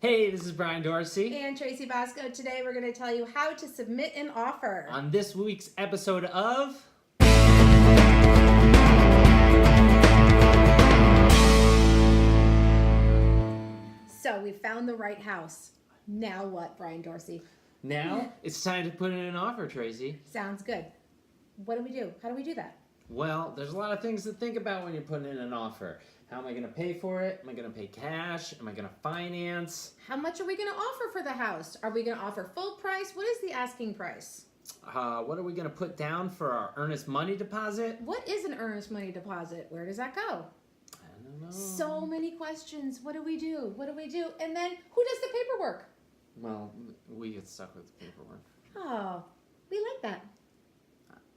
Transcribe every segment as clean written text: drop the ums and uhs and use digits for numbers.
Hey, this is Brian Dorsey. And Tracy Bosco. Today we're going to tell you how to submit an offer. On this week's episode of... So we found the right house. Now what, Brian Dorsey? Now, it's time to put in an offer, Tracy. Sounds good. What do we do? How do we do that? Well, there's a lot of things to think about when you're putting in an offer. How am I going to pay for it? Am I going to pay cash? Am I going to finance? How much are we going to offer for the house? Are we going to offer full price? What is the asking price? What are we going to put down for our earnest money deposit? What is an earnest money deposit? Where does that go? I don't know. So many questions. What do we do? What do we do? And then who does the paperwork? Well, we get stuck with the paperwork. Oh, we like that.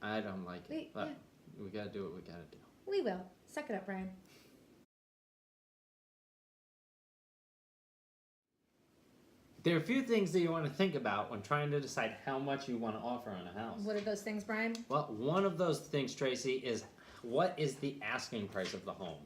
I don't like it, but we got to do what we got to do. We will. Suck it up, Brian. There are a few things that you want to think about when trying to decide how much you want to offer on a house. What are those things, Brian? Well, one of those things, Tracy, is what is the asking price of the home?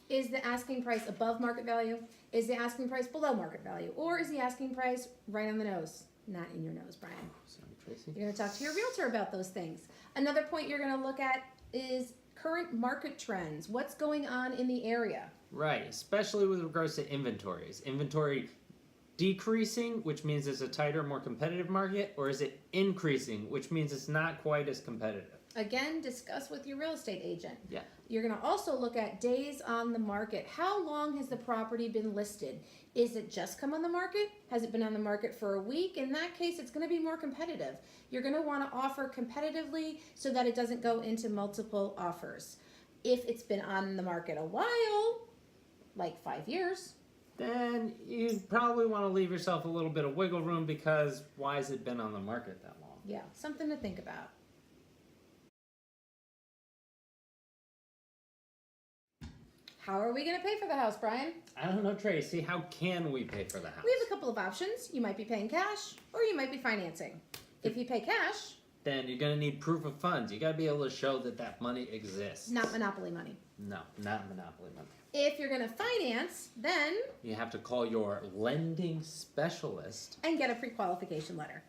Is the asking price above market value? Is the asking price below market value? Or is the asking price right on the nose? Not in your nose, Brian. Sorry, Tracy. You're going to talk to your realtor about those things. Another point you're going to look at is current market trends. What's going on in the area? Right, especially with regards to inventories. Inventory decreasing, which means it's a tighter, more competitive market, or is it increasing, which means it's not quite as competitive? Again, discuss with your real estate agent. Yeah. You're going to also look at days on the market. How long has the property been listed? Is it just come on the market? Has it been on the market for a week? In that case, it's going to be more competitive. You're going to want to offer competitively so that it doesn't go into multiple offers. If it's been on the market a while, like 5 years, then you probably want to leave yourself a little bit of wiggle room because why has it been on the market that long? yeah, something to think about. How are we going to pay for the house, Brian? I don't know, Tracy. How can we pay for the house? We have a couple of options. You might be paying cash or you might be financing. If you pay cash, then you're going to need proof of funds. You got to be able to show that that money exists. not monopoly money. No, not monopoly money. If you're going to finance, then You have to call your lending specialist. and get a pre-qualification letter.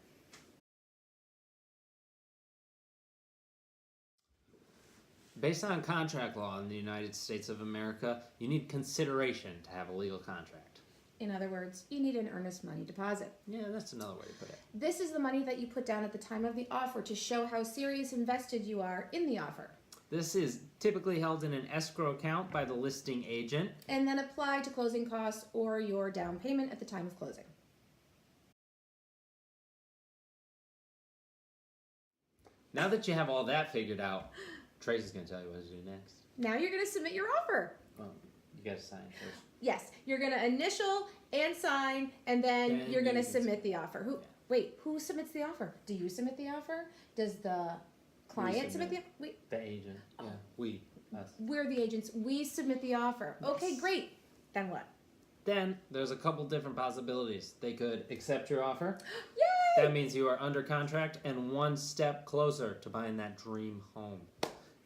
Based on contract law in the United States of America, you need consideration to have a legal contract. In other words, you need an earnest money deposit. Yeah, that's another way to put it. This is the money that you put down at the time of the offer to show how serious invested you are in the offer, This is typically held in an escrow account by the listing agent. and then apply to closing costs or your down payment at the time of closing. Now that you have all that figured out, Tracy's going to tell you what to do next. Now you're going to submit your offer. Well, you got to sign first. Yes, you're going to initial and sign, and then Then you're going to you can submit the offer. Wait, who submits the offer? Do you submit the offer? Does the client submit the offer? The agent. Yeah, we, us. We're the agents. We submit the offer. Okay, great. Then what? Then there's a couple different possibilities. They could accept your offer. Yay! That means you are under contract and one step closer to buying that dream home.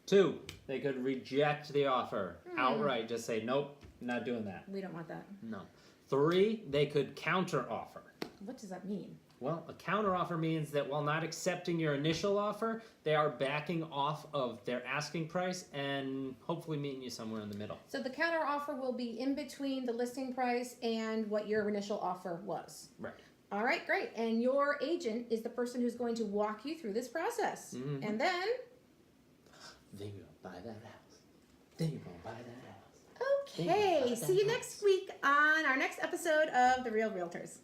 2, they could reject the offer outright. Just say, nope, not doing that. We don't want that. No. 3, they could counter offer. What does that mean? Well, a counter offer means that while not accepting your initial offer, they are backing off of their asking price and hopefully meeting you somewhere in the middle. So the counter offer will be in between the listing price and what your initial offer was. Right. All right, great. And your agent is the person who's going to walk you through this process. Mhm. And then Then you're gonna buy that house. Then you're gonna buy that house. okay, see you next week on our next episode of The Real Realtors.